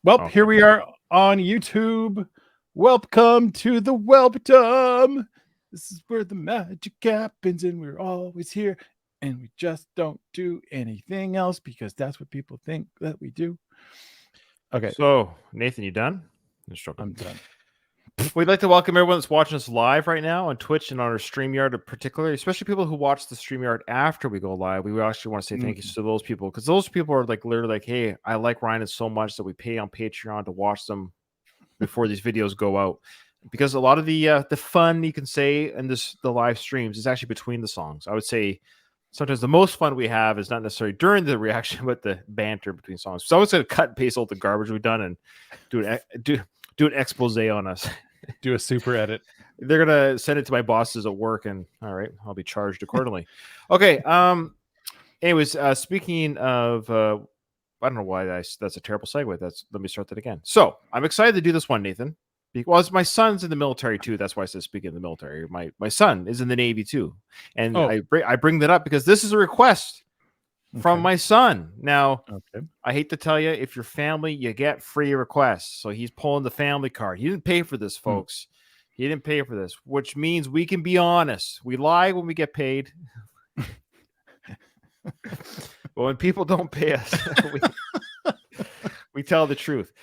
Well, here we are on YouTube. Welcome to the Welpdom. This is where the magic happens, and we're always here. And we just don't do anything else because that's what people think that we do. Okay. So, Nathan, you done? I'm done. We'd like to welcome everyone that's watching us live right now on Twitch and on our StreamYard in particular, especially people who watch the StreamYard after we go live. We actually want to say thank you to those people, because those people are like literally like, hey, I like Ryan so much that we pay on Patreon to watch them before these videos go out. Because a lot of the fun, you can say, in the live streams is actually between the songs. I would say sometimes the most fun we have is not necessarily during the reaction, but the banter between songs. So I was going to cut and paste all the garbage we've done and do an expose on us. Do a super edit. They're gonna send it to my bosses at work, and all right, I'll be charged accordingly. Okay. Anyways, speaking of, I don't know why that's a terrible segue. Let me start that again. So I'm excited to do this one, Nathan. Because my son's in the military too. That's why I said speaking of the military. My son is in the Navy too, and I bring that up because this is a request from my son. Now, I hate to tell you, if you're family, you get free requests. So he's pulling the family card. He didn't pay for this, folks. He didn't pay for this, which means we can be honest. We lie when we get paid. But when people don't pay us, we tell the truth.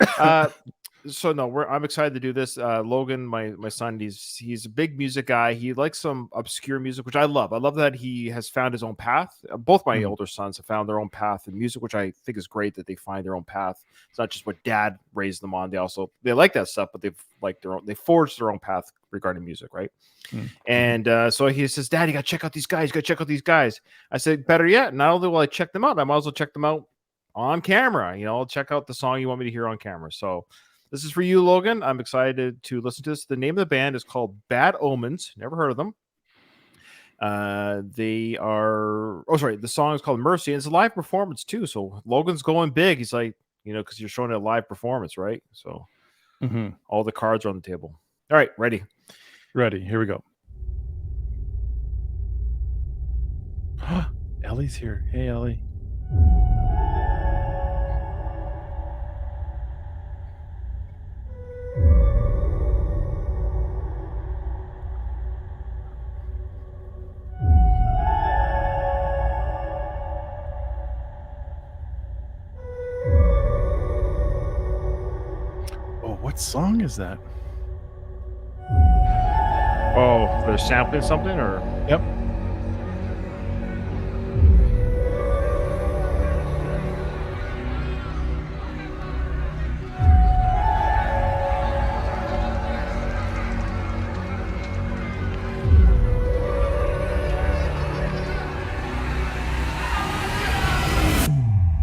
So no, I'm excited to do this. Logan, my son, he's a big music guy. He likes some obscure music, which I love. I love that he has found his own path. Both my older sons have found their own path in music, which I think is great that they find their own path. It's not just what dad raised them on. They like that stuff, but they forged their own path regarding music, right? And so he says, "Dad, you gotta check out these guys. You gotta check out these guys." I said, "Better yet, not only will I check them out, I might as well check them out on camera. I'll check out the song you want me to hear on camera." So this is for you, Logan. I'm excited to listen to this. The name of the band is called Bad Omens. Never heard of them. The song is called Mercy. And it's a live performance too. So Logan's going big. He's like, because you're showing a live performance, right? So all the cards are on the table. All right, ready? Ready. Here we go. Ellie's here. Hey, Ellie. What song is that? Oh, they're sampling something, or? Yep.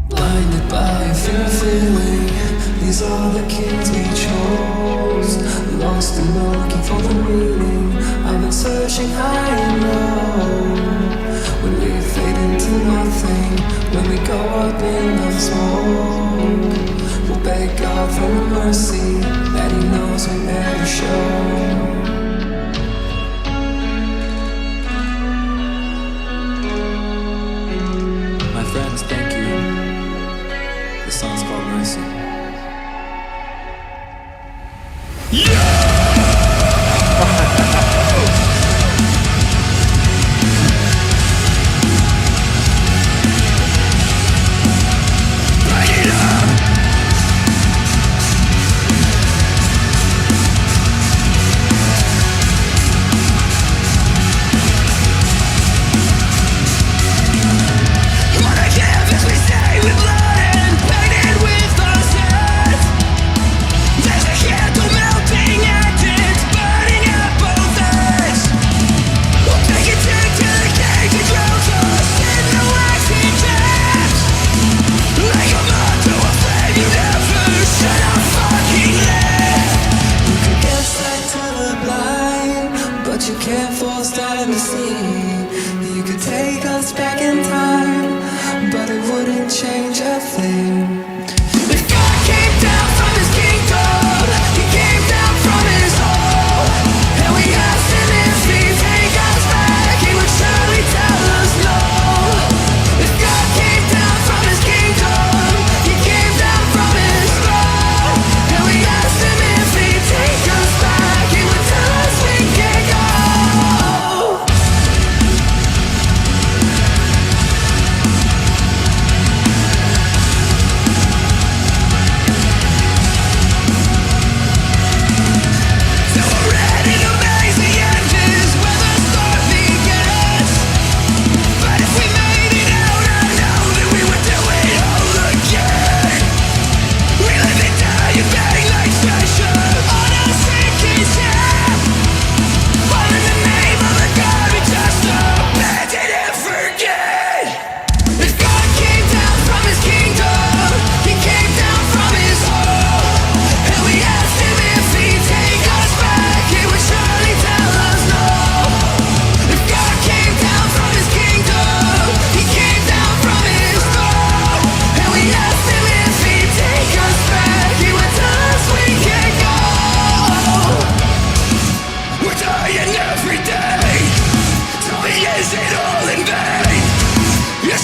Blinded by a feeling. These are the kings we chose. Lost and looking for the meaning. I've been searching high and low. When we fade into nothing, when we go up in the smoke, we'll beg God for the mercy that He knows we never show. My friends, thank you. The song's called Mercy. Melting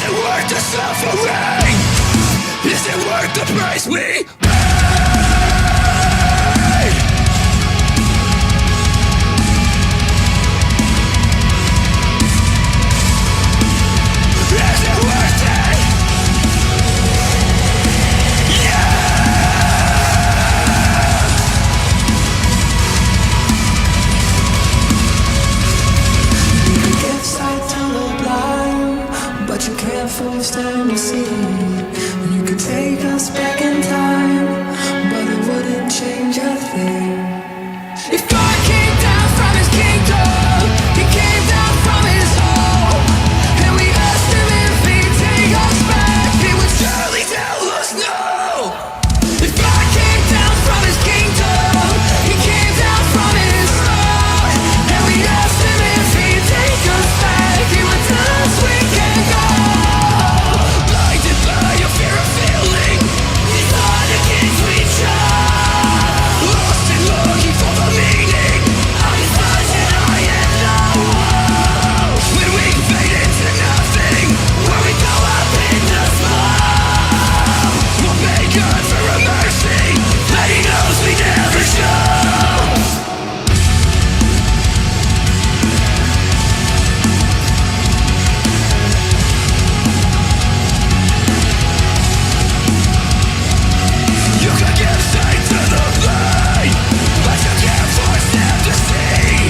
it worth the suffering? Is it worth the price we pay? Is it worth it? You can give sight tunnel blind, but you can't force them to see. And you could take us back in time, but it wouldn't change a thing. If God came down from his kingdom, he came down from his home, and we asked him if he'd take us back, he would surely tell us no. If God came down from his kingdom, he came down from his throne, and we asked him if he'd take us back, he would tell us we can go. Blinded by your fear of failing, these are the kings we chose. Lost and looking for the meaning of his touch and I and know. When we fade into nothing, when we go up in the smoke, we'll beg God for a mercy that he knows we never show. You can give sight to the blind, but you can't force them to see.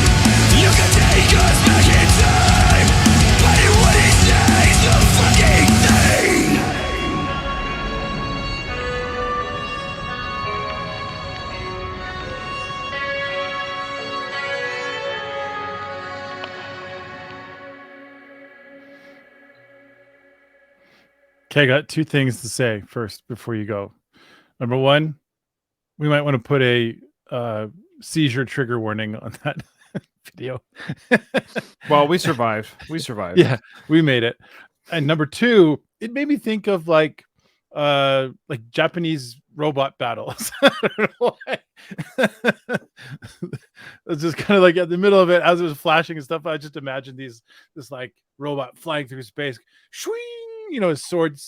You can take us back in time, but it wouldn't change the fucking thing. Okay, I got two things to say first before you go. Number one, we might want to put a seizure trigger warning on that video. Well, we survived. We survived. Yeah, we made it. And number two, it made me think of like Japanese robot battles. I don't know why. It's just kind of like at the middle of it, as it was flashing and stuff. I just imagined this like robot flying through space, swing, his sword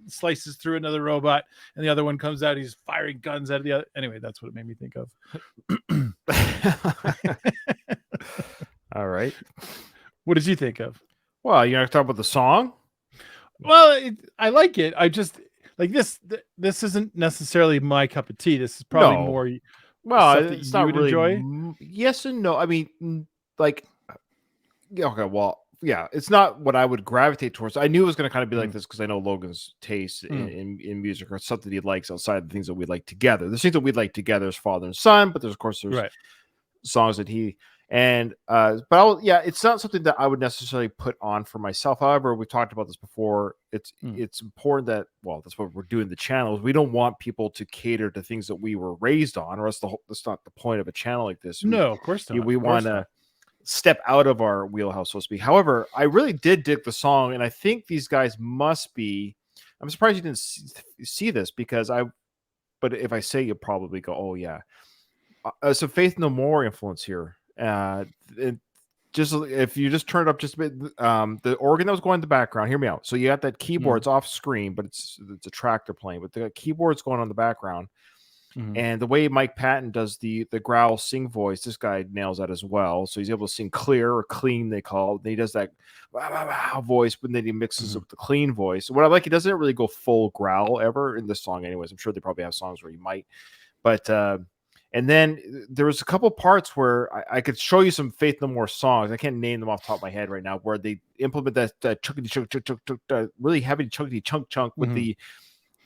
slices through another robot, and the other one comes out. He's firing guns at the other. Anyway, that's what it made me think of. All right. What did you think of? Well, you're going to talk about the song? Well, I like it. I just like this. This isn't necessarily my cup of tea. This is probably No. more. Well, stuff that it's you not would really. enjoy? Yes and no. I mean, like, yeah, okay. Well, yeah, it's not what I would gravitate towards. I knew it was going to kind of be like this because I know Logan's taste in music or something he likes outside the things that we like together. There's things that we like together as father and son, but there's songs that he and but it's not something that I would necessarily put on for myself. However, we talked about this before. It's important that that's what we're doing. The channels, we don't want people to cater to things that we were raised on, or else that's not the point of a channel like this. No, of course not. We want to step out of our wheelhouse, so to speak. However, I really did dig the song, and I think these guys must be. I'm surprised you didn't see this because but if I say, you'll probably go, "Oh yeah." So Faith No More influence here. Just if you just turn it up just a bit, the organ that was going in the background. Hear me out. So you got that keyboard. It's off screen, but it's a tractor playing. But the keyboard's going on the background. And the way Mike Patton does the growl sing voice, this guy nails that as well. So he's able to sing clear or clean, they call it. And he does that voice, but then he mixes it with the clean voice. What I like, he doesn't really go full growl ever in this song anyways. I'm sure they probably have songs where he might. But and then there was a couple parts where I could show you some Faith No More songs. I can't name them off the top of my head right now, where they implement that chunkity chunk, really heavy chunkity chunk with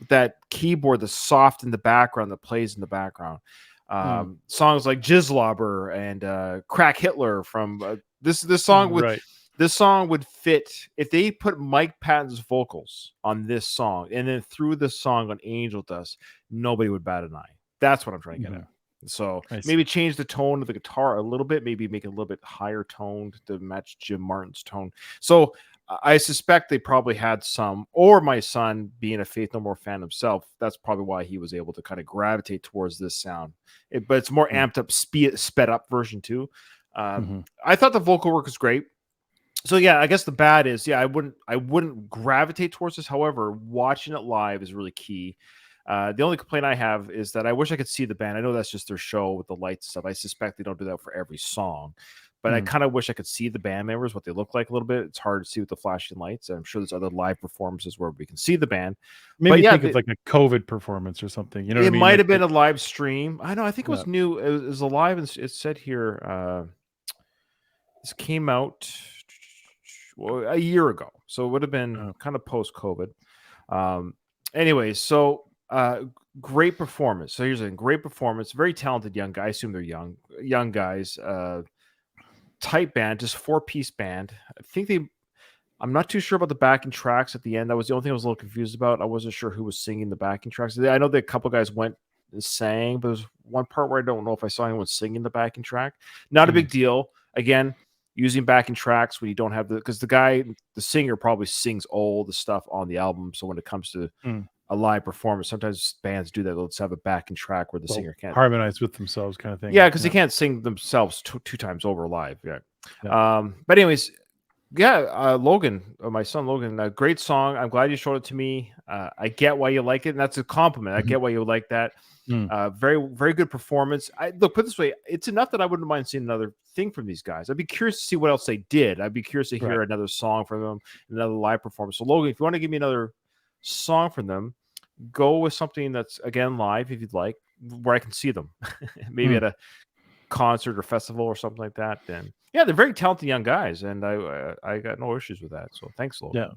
that keyboard that's soft in the background, that plays in the background. Songs like Jizzlobber and Crack Hitler from this song this song would fit if they put Mike Patton's vocals on this song and then threw this song on Angel Dust, nobody would bat an eye. That's what I'm trying to get at. So maybe change the tone of the guitar a little bit, maybe make it a little bit higher toned to match Jim Martin's tone. So I suspect they probably had some, or my son being a Faith No More fan himself, that's probably why he was able to kind of gravitate towards this sound. But it's more amped up, sped up version too. I thought the vocal work was great. So yeah, I guess the bad is, I wouldn't gravitate towards this. However, watching it live is really key. The only complaint I have is that I wish I could see the band. I know that's just their show with the lights and stuff. I suspect they don't do that for every song, but I kind of wish I could see the band members, what they look like a little bit. It's hard to see with the flashing lights. I'm sure there's other live performances where we can see the band. Maybe think of like a COVID performance or something. You know, what I mean? Might Like have been a live stream. I know. I think it Yeah. was new. It was a live. It said here. This came out a year ago, so it would have been kind of post COVID. Anyway, so great performance. So here's a great performance. Very talented young guy. I assume they're young guys. Tight band, just 4-piece band. I think I'm not too sure about the backing tracks at the end. That was the only thing I was a little confused about. I wasn't sure who was singing the backing tracks. I know that a couple guys went and sang, but there's one part where I don't know if I saw anyone singing the backing track. Not a big deal. Again, using backing tracks when you don't have because the singer probably sings all the stuff on the album. So when it comes to a live performance, sometimes bands do that. They'll just have a backing track where the singer can't harmonize with themselves, kind of thing. Yeah, because they can't sing themselves two times over live. Yeah. But anyways, Logan, my son Logan, great song. I'm glad you showed it to me. I get why you like it, and that's a compliment. I get why you like that. Very, very good performance. Look, put it this way, it's enough that I wouldn't mind seeing another thing from these guys. I'd be curious to see what else they did. I'd be curious to hear another song from them, another live performance. So Logan, if you want to give me another song from them, go with something that's again live if you'd like, where I can see them. Maybe at a concert or festival or something like that. Then they're very talented young guys, and I got no issues with that. So thanks, Logan.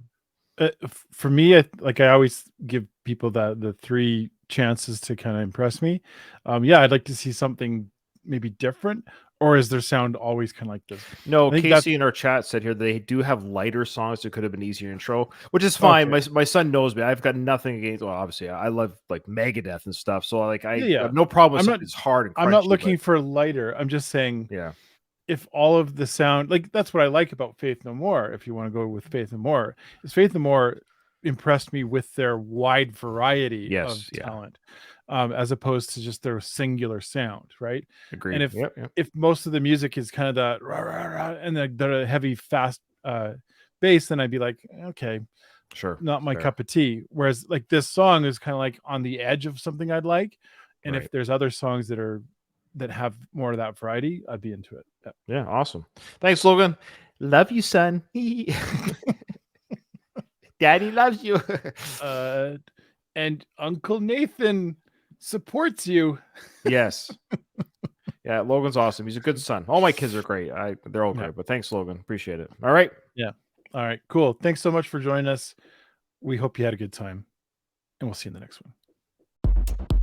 For me, I always give people the 3 chances to kind of impress me. I'd like to see something maybe different, or is their sound always kind of like this? No, Casey in our chat said here they do have lighter songs that could have been easier intro, which is fine. My son knows me. I've got nothing against. Well, obviously, I love like Megadeth and stuff, so like I have no problem with something that's hard and crunchy. I'm not looking for lighter. I'm just saying, if all of the sound, like that's what I like about Faith No More. If you want to go with Faith No More, is Faith No More impressed me with their wide variety of talent, as opposed to just their singular sound, right? Agreed. And if most of the music is kind of that rah, rah, rah, and the heavy fast bass, then I'd be like, okay, sure, not my cup of tea. Whereas like this song is kind of like on the edge of something I'd like, and if there's other songs that have more of that variety, I'd be into it. Yeah, awesome. Thanks, Logan. Love you, son. Daddy loves you. And Uncle Nathan supports you. Yes. Yeah, Logan's awesome. He's a good son. All my kids are great. They're all great. But thanks, Logan. Appreciate it. All right. Yeah. All right. Cool. Thanks so much for joining us. We hope you had a good time, and we'll see you in the next one.